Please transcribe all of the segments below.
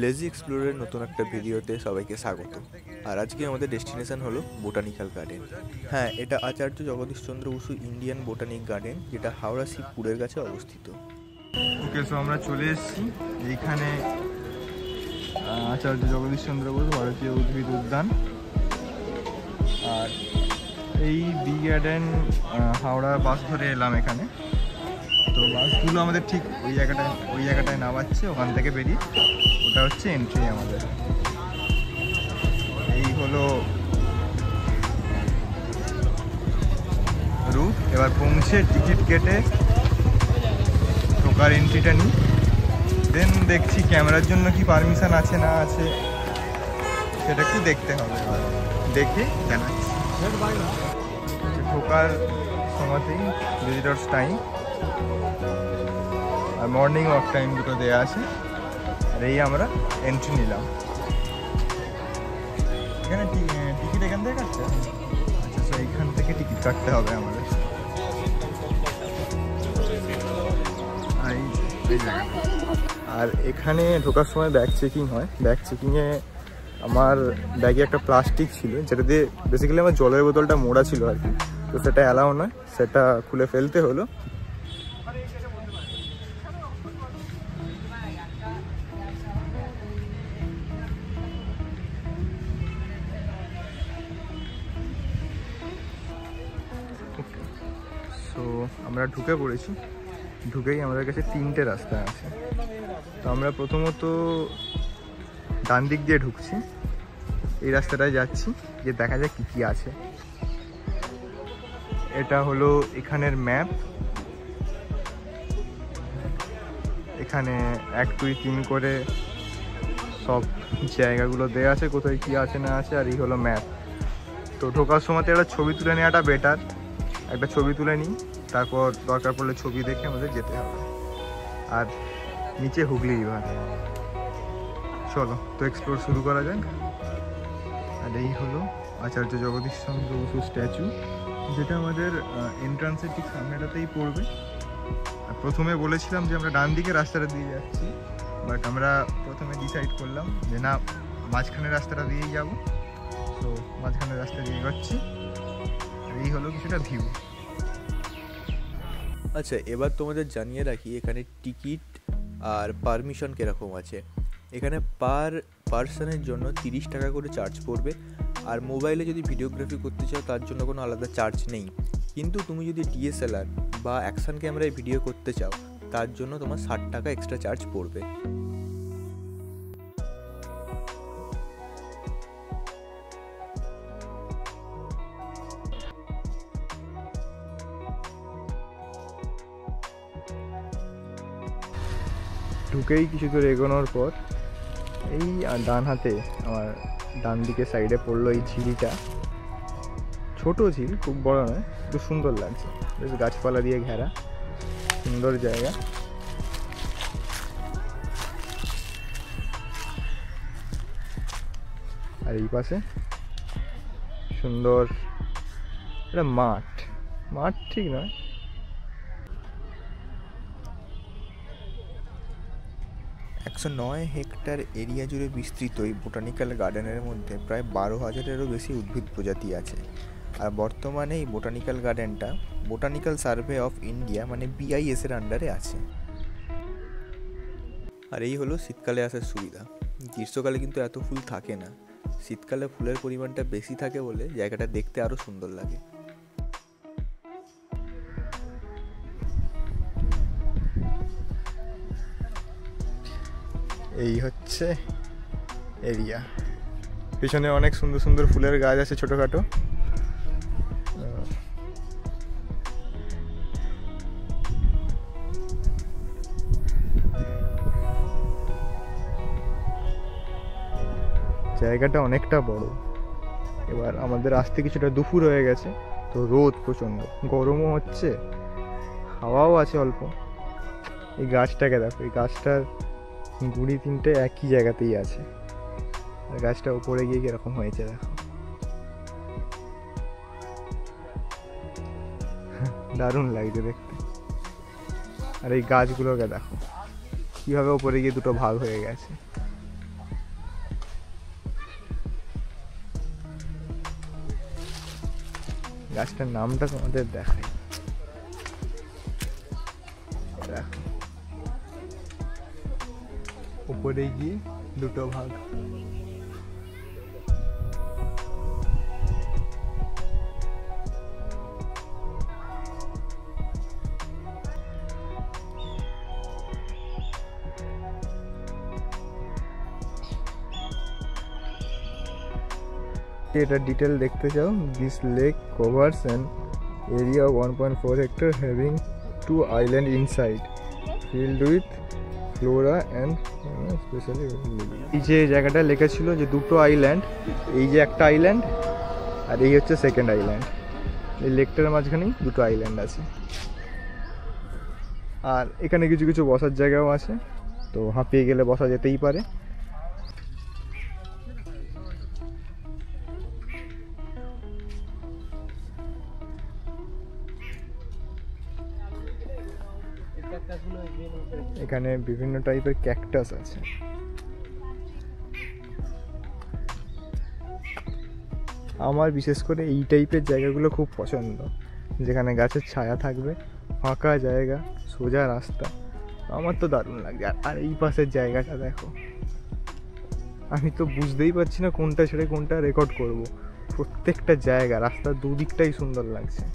Lazy এক্সপ্লোরের নতুন একটা ভিডিওতে সবাইকে স্বাগত। আর আজকে আমাদের ডেস্টিনেশন হলো বোটানিক্যাল গার্ডেন। হ্যাঁ, এটা Acharya Jagadishchandra Bose Indian botanic garden, যেটা হাওড়া শিবপুরের কাছে অবস্থিত। ওকে, সো আমরা চলে এসেছি এইখানে আচার্য জগদীশচন্দ্র বসু ভারতীয় উদ্ভিদ উদ্যান। আর এই বি গার্ডেন হাওড়া বাস ধরে এলাম এখানে। তো বাসগুলো আমাদের ঠিক ওই জায়গাটায় নামাচ্ছে, ওখান থেকে বেরিয়ে ওটা হচ্ছে এন্ট্রি আমাদের। এই হলো রুট। এবার পৌঁছে টিকিট কেটে ঢোকার এন্ট্রিটা নিই, দেন দেখছি ক্যামেরার জন্য কি পারমিশন আছে না আছে সেটা একটু দেখতে হবে, দেখে জানাচ্ছি। ঢোকার সময়তেই ভিজিটার্স টাইম আর মর্নিং ওয়াক টাইম দুটো দেওয়া আছে। আর এই আমরা এন্ট্রি নিলাম। এখানে টিকিট এখান থেকে কাটতে হবে। আচ্ছা, তো এইখান থেকে টিকিট কাটতে হবে আমাদের। আর এখানে ঢোকার সময় ব্যাগ চেকিং হয়। ব্যাগ চেকিংয়ে আমার ব্যাগে একটা প্লাস্টিক ছিল, যেটা দিয়ে বেসিক্যালি আমার জলের বোতলটা মোড়া ছিল আর কি। তো সেটা অ্যালাউ নয়, সেটা খুলে ফেলতে হলো। সো আমরা ঢুকে পড়েছি। ঢুকেই আমাদের কাছে তিনটে রাস্তা আছে। তো আমরা প্রথমত ডান দিক দিয়ে ঢুকছি, এই রাস্তাটায় যাচ্ছি, যে দেখা যাক কী কী আছে। এটা হলো এখানের ম্যাপ। এখানে 1, 2, 3 করে সব জায়গাগুলো দেওয়া আছে, কোথায় কী আছে না আছে। আর এই হলো ম্যাপ। তো ঢোকার সময়তে একটা ছবি তুলে নেওয়াটা বেটার। একটা ছবি তুলে নিই, তারপর দরকার পড়লে ছবি দেখে আমাদের যেতে হবে। আর নিচে হুগলি রিভার। চলো তো এক্সপ্লোর শুরু করা যাক। আর এই হলো আচার্য জগদীশচন্দ্র বসু স্ট্যাচু, যেটা আমাদের এন্ট্রান্সের ঠিক সামনেটাতেই পড়বে। আর প্রথমে বলেছিলাম যে আমরা ডান দিকে রাস্তাটা দিয়ে যাচ্ছি, বাট আমরা প্রথমে ডিসাইড করলাম যে না, মাঝখানের রাস্তাটা দিয়েই যাব। তো মাঝখানের রাস্তা দিয়ে যাচ্ছি। আর এই হলো কিছুটা ভিউ। আচ্ছা, এবার তোমাদের জানিয়ে রাখি এখানে টিকিট আর পারমিশন কীরকম আছে। এখানে পার পার্সনের জন্য 30 টাকা করে চার্জ পড়বে। আর মোবাইলে যদি ভিডিওগ্রাফি করতে চাও তার জন্য কোনো আলাদা চার্জ নেই। কিন্তু তুমি যদি ডিএসএলআর বা অ্যাকশন ক্যামেরায় ভিডিও করতে চাও তার জন্য তোমার 60 টাকা এক্সট্রা চার্জ পড়বে। ঢুকেই কিছু দূর এগোনোর পর এই ডান হাতে আমার ডান দিকে সাইডে পড়লো এই ঝিলটা। ছোট ঝিল, খুব বড় নয়, খুব সুন্দর লাগছে, বেশ গাছপালা দিয়ে ঘেরা, সুন্দর জায়গা। আর এই পাশে সুন্দর একটা মাঠ ঠিক নয়, 109 হেক্টর এরিয়া জুড়ে বিস্তৃত এই বোটানিক্যাল গার্ডেনের মধ্যে প্রায় 12,000-এরও বেশি উদ্ভিদ প্রজাতি আছে। আর বর্তমানে এই বোটানিক্যাল গার্ডেনটা বোটানিক্যাল সার্ভে অফ ইন্ডিয়া মানে BIS এর আন্ডারে আছে। আর এই হলো শীতকালে আসার সুবিধা। গ্রীষ্মকালে কিন্তু এত ফুল থাকে না, শীতকালে ফুলের পরিমাণটা বেশি থাকে বলে জায়গাটা দেখতে আরও সুন্দর লাগে। এই হচ্ছে এরিয়া। পিছনে অনেক সুন্দর সুন্দর ফুলের গাছ আছে ছোটোখাটো। জায়গাটা অনেকটা বড়। এবার আমাদের আসতে কিছুটা দুপুর হয়ে গেছে, তো রোদ প্রচণ্ড, গরমও হচ্ছে, হাওয়াও আছে অল্প। এই গাছটাকে দেখো, এই গাছটার গুড়ি 3টে একই জায়গাতেই আছে। আর গাছটা উপরে গিয়ে কিরকম হয়েছে দেখো, দারুণ লাগছে দেখতে। আর এই গাছগুলোকে দেখো, কিভাবে উপরে গিয়ে দুটো ভাগ হয়ে গেছে। গাছটার নামটা তোমাদের দেখাই। দেখো উপরে গিয়ে দুটো ভাগ। এটা ডিটেল দেখতে চাও, this lake covers an area of 1.4 hectare having 2 island inside filled with Flora and specially. এই যে জায়গাটা লেখা ছিল যে দুটো আইল্যান্ড, এই যে একটা আইল্যান্ড আর এই হচ্ছে সেকেন্ড আইল্যান্ড। এই লেকটার মাঝখানেই দুটো আইল্যান্ড আছে। আর এখানে কিছু কিছু বসার জায়গাও আছে, তো হাঁপিয়ে গেলে বসা যেতেই পারে। এখানে বিভিন্ন টাইপের ক্যাকটাস আছে। আমার বিশেষ করে এই টাইপের জায়গাগুলো খুব পছন্দ, যেখানে গাছের ছায়া থাকবে, ফাঁকা জায়গা, সোজা রাস্তা। আমার তো দারুণ লাগে। আর এই পাশের জায়গাটা দেখো, আমি তো বুঝতেই পারছি না কোনটা ছেড়ে কোনটা রেকর্ড করব। প্রত্যেকটা জায়গা, রাস্তার দুদিকটাই সুন্দর লাগছে।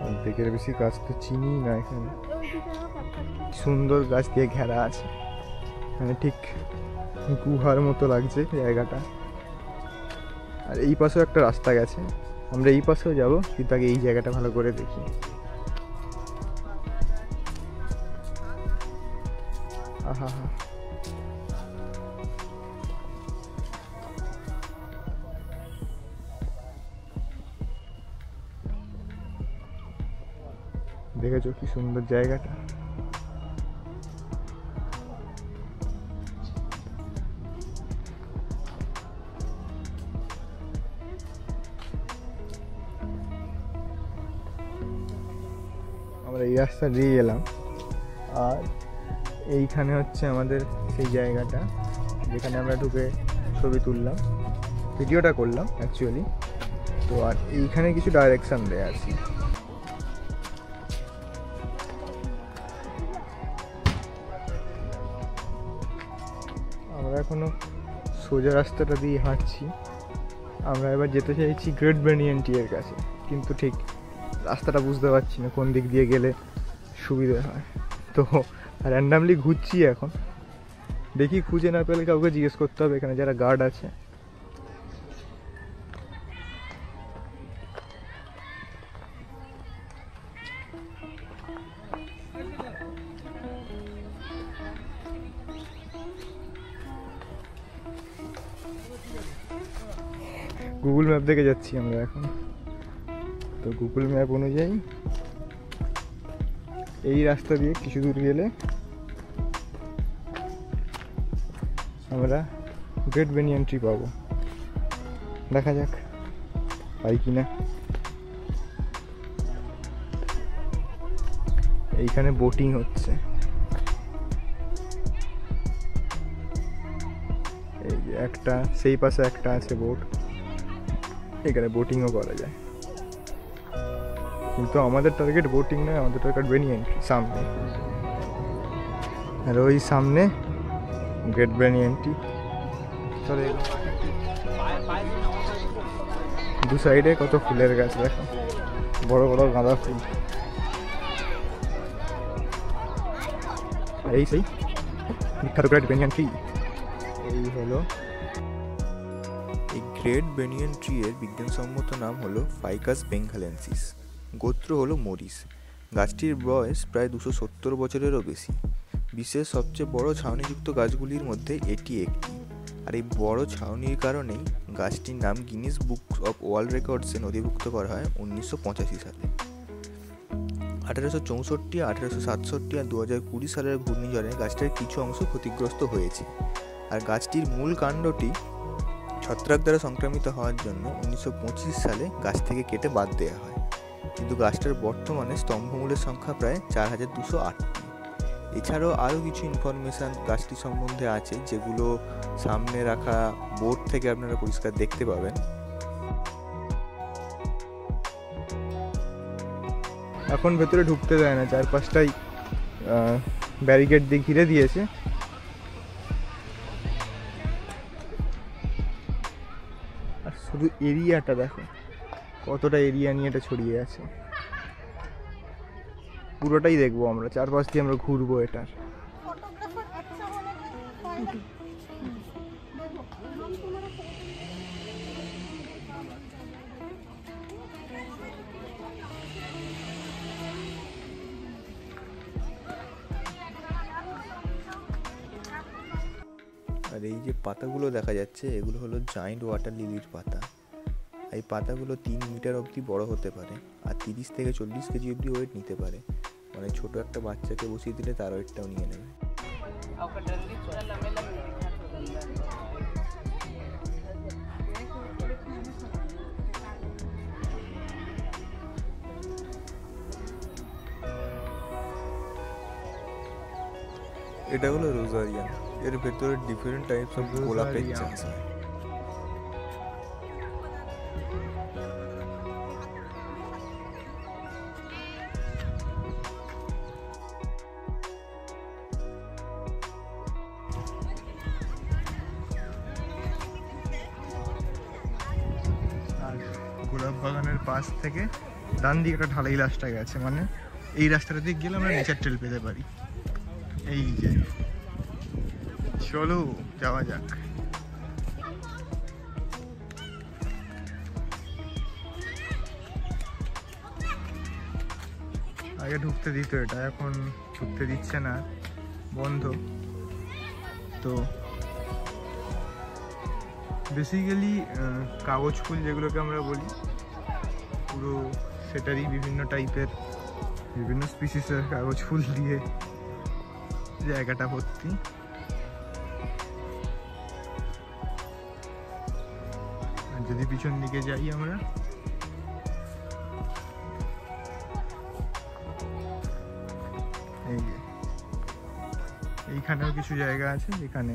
অর্ধেকের বেশি গাছ তো চিনি না। এখানে সুন্দর গাছ দিয়ে ঘেরা আছে, মানে ঠিক গুহার মতো লাগছে জায়গাটা। আর এই পাশেও একটা রাস্তা গেছে, আমরা এই পাশেও যাবো, কিন্তু আগে এই জায়গাটা ভালো করে দেখি। আহা হা, দেখেছো কি সুন্দর জায়গাটা। আমরা এই রাস্তা দিয়ে এলাম, আর এইখানে হচ্ছে আমাদের সেই জায়গাটা যেখানে আমরা ঢুকে ছবি তুললাম, ভিডিওটা করলাম অ্যাকচুয়ালি। তো আর এইখানে কিছু ডাইরেকশন দেয়া আছে। আমরা এখনো সোজা রাস্তাটা দিয়ে হাঁটছি। আমরা এবার যেতে চাইছি গ্রেট ব্যানিয়ান ট্রি এর কাছে, কিন্তু ঠিক রাস্তাটা বুঝতে পারছি না কোন দিক দিয়ে গেলে সুবিধা হয়। তো র্যান্ডামলি ঘুরছি এখন, দেখি খুঁজে না পেলে কাউকে জিজ্ঞেস করতে হবে এখানে যারা গার্ড আছে। গুগল ম্যাপ দেখে যাচ্ছি আমরা এখন। তো গুগল ম্যাপ অনুযায়ী এই রাস্তা দিয়ে কিছু দূর গেলে আমরা গ্রেট ব্যানিয়ান ট্রি পাবো। দেখা যাক পাই কিনা। এইখানে বোটিং হচ্ছে, এই যে একটা, সেই পাশে একটা আছে বোট, এখানে বোটিংও করা যায়। কিন্তু আমাদের টার্গেট বোটিং নয়, আমাদের টার্গেট ব্যানিয়ান ট্রি সামনে। আর ওই সামনে গ্রেট ব্যানিয়ান ট্রি। চলে দু সাইডে কত ফুলের গাছ দেখো, বড় বড় গাঁদা ফুল। এই সেই বিখ্যাত গ্রেট ব্যানিয়ান ট্রি। এই হলো এই গ্রেট ব্যানিয়ান ট্রি এর বিজ্ঞানসম্মত নাম হলো ফাইকাস বেঙ্গালেন্সিস, গোত্র হলো মরিস। গাছটির বয়স প্রায় 270 বছরেরও বেশি। বিশ্বের সবচেয়ে বড় ছাউনিযুক্ত গাছগুলির মধ্যে এটি একটি। আর এই বড় ছাউনির কারণেই গাছটির নাম গিনিস বুক অফ ওয়ার্ল্ড রেকর্ডসে নথিভুক্ত করা হয় 1985 সালে। 1864, 1867 আর 2020 সালের ঘূর্ণিঝড়ে গাছটির কিছু অংশ ক্ষতিগ্রস্ত হয়েছে। আর গাছটির মূল কাণ্ডটি ছত্রাক দ্বারা সংক্রামিত হওয়ার জন্য 1925 সালে গাছ থেকে কেটে বাদ দেওয়া হয়। কিন্তু গাছটার বর্তমানে স্তম্ভমূলের সংখ্যা প্রায় 4208টি। এছাড়াও আরও কিছু ইনফরমেশান গাছটি সম্বন্ধে আছে, যেগুলো সামনে রাখা বোর্ড থেকে আপনারা পরিষ্কার দেখতে পাবেন। এখন ভেতরে ঢুকতে দেয় না, চারপাশটাই ব্যারিকেড দিয়ে ঘিরে দিয়েছে। আর শুধু এরিয়াটা দেখো, কতটা এরিয়া নিয়ে এটা ছড়িয়ে আছে। পুরোটাই দেখবো আমরা, চারপাশ দিয়ে আমরা ঘুরবো এটার। আর এই যে পাতাগুলো দেখা যাচ্ছে, এগুলো হলো জায়েন্ট ওয়াটার লিলির পাতা। এই পাতাগুলো 3 মিটার অবধি বড় হতে পারে, আর 30 থেকে 40 কেজি অবধি ওয়েট নিতে পারে। মানে ছোট একটা বাচ্চাকে বসিয়ে দিলে তার ওয়েটটাও নিয়ে নেবে। এটা হলো রোজারিয়াম। এর ভেতরে ডিফারেন্ট টাইপস অফ গোলাপের চাষ হয়। আর গোলাপ বাগানের পাশ থেকে ডান দিকে একটা ঢালাই রাস্তা গেছে, মানে এই রাস্তাটা দিয়ে গেলে আমরা নেচার ট্রেল পেতে পারি। এই যে চলো যাওয়া যাক। আগে ঢুকতে দিত এটা, এখন ঢুকতে দিচ্ছে না, বন্ধ। তো বেসিক্যালি কাগজ ফুল যেগুলোকে আমরা বলি, পুরো সেটারই বিভিন্ন টাইপের, বিভিন্ন স্পিসিসের কাগজ ফুল দিয়ে জায়গাটা ভর্তি। আর যদি পিছন দিকে যাই আমরা, এই যে এইখানেও কিছু জায়গা আছে যেখানে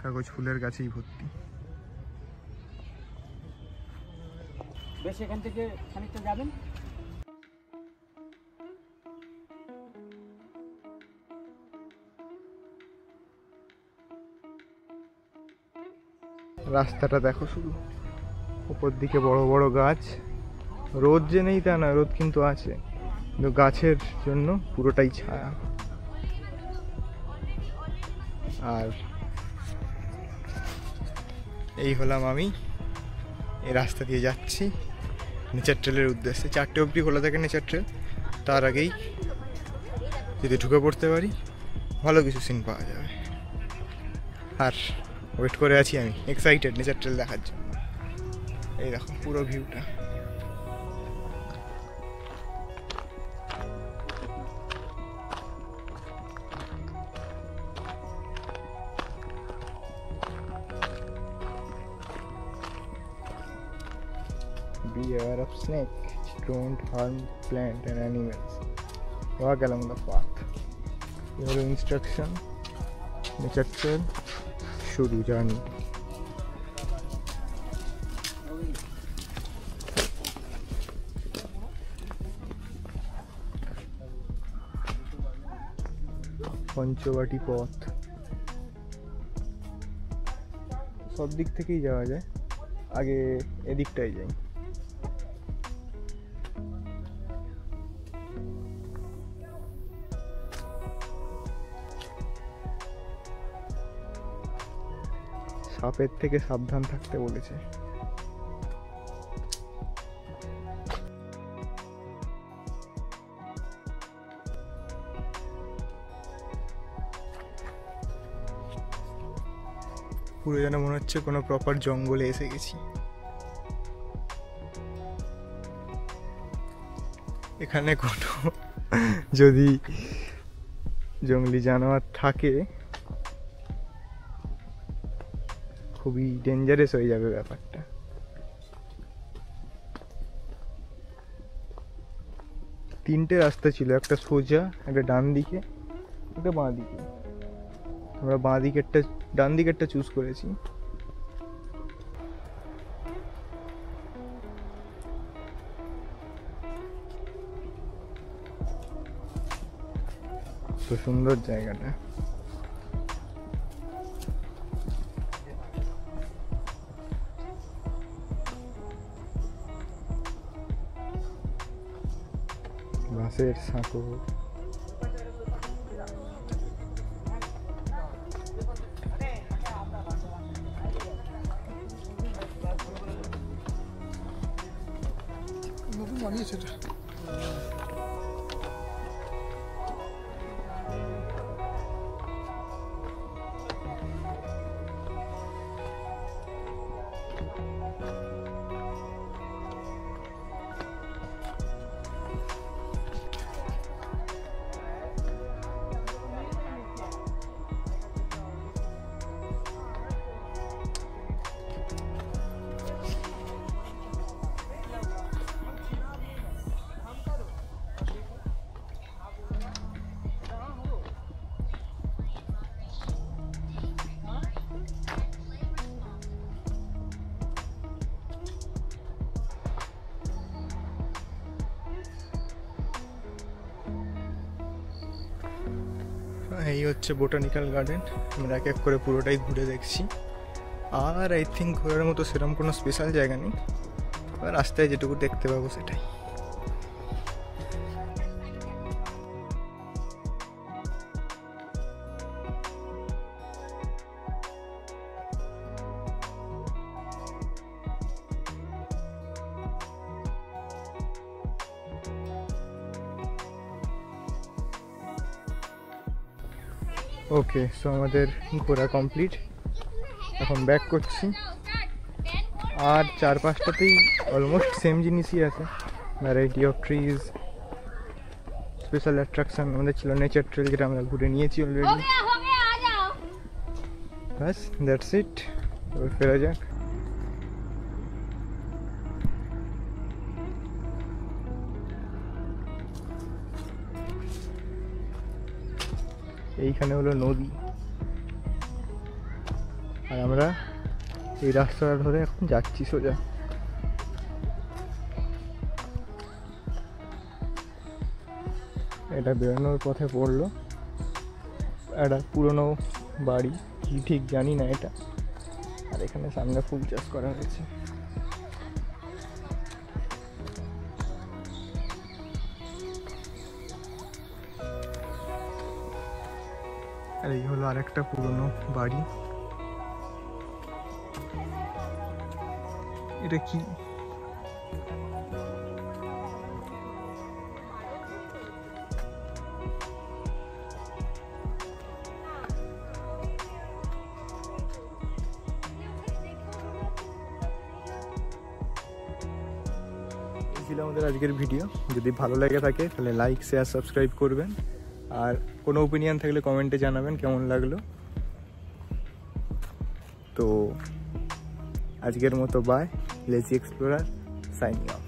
কাগজ ফুলের গাছেই ভর্তি। বেশ, এখান থেকে খানিকটা যাবেন। রাস্তাটা দেখো শুধু, উপর দিকে বড় বড় গাছ। রোদ যে নেই তা নয়, রোদ কিন্তু আছে, কিন্তু গাছের জন্য পুরোটাই ছায়া। আর এই হলাম আমি, এই রাস্তা দিয়ে যাচ্ছি নেচার ট্রেলের উদ্দেশ্যে। 4টে অবধি খোলা থাকে নেচার ট্রেল, তার আগেই যদি ঢুকে পড়তে পারি ভালো কিছু সিন পাওয়া যাবে। আর ওয়েট করে আছি আমি, এক্সাইটেড নেচার ট্রেল দেখার জন্য। এই দেখো পুরো ভিউটা। Be aware of snake, don't harm plant and animals. Walk along the path. Your instruction, nature trail, shuru journey. পঞ্চবাটি পথ, সব দিক থেকেই যাওয়া যায়, আগে এদিকটাই যাই। সাপের থেকে সাবধান থাকতে বলেছে। পুরো যেন মনে হচ্ছে কোনো প্রপার জঙ্গলে এসে গেছি। এখানে কোনো যদি জঙ্গলি জানোয়ার থাকে খুবই ডেঞ্জারাস হয়ে যাবে ব্যাপারটা। তিনটে রাস্তা ছিল, একটা সোজা, একটা ডান দিকে, একটা বাঁ দিকে। আমরা ডান দিকেরটা চুজ করেছি। তো সুন্দর জায়গাটা। বাঁশের সাঁকো, নতুন বানিয়েছে এটা। এই হচ্ছে বোটানিক্যাল গার্ডেন। আমরা এক এক করে পুরোটাই ঘুরে দেখছি। আর আই থিঙ্ক ঘোরার মতো সেরকম কোনো স্পেশাল জায়গা নেই, রাস্তায় যেটুকু দেখতে পাবো সেটাই। ওকে, সো আমাদের ঘোরা কমপ্লিট, এখন ব্যাক করছি। আর 4-5টাতেই অলমোস্ট সেম জিনিসই আছে, variety of trees. Special attraction আমাদের ছিল নেচার ট্রেল, যেটা আমরা ঘুরে নিয়েছি অলরেডি। ব্যাস, দ্যাটস ইট। এবার ফেরা যাক। এইখানে হলো নদী, আর আমরা এই রাস্তাটা ধরে এখন যাচ্ছি সোজা। এটা বেরোনোর পথে পড়লো একটা পুরনো বাড়ি, কি ঠিক জানি না এটা। আর এখানে সামনে ফুল চাষ করা হয়েছে। আর এই হলো আরেকটা পুরনো বাড়ি। এটা কি? ছিল আমাদের আজকের ভিডিও। যদি ভালো লেগে থাকে তাহলে লাইক, শেয়ার, সাবস্ক্রাইব করবেন। আর কোনো ওপিনিয়ন থাকলে কমেন্টে জানাবেন কেমন লাগলো। তো আজকের মতো bye, lazy explorer signing of.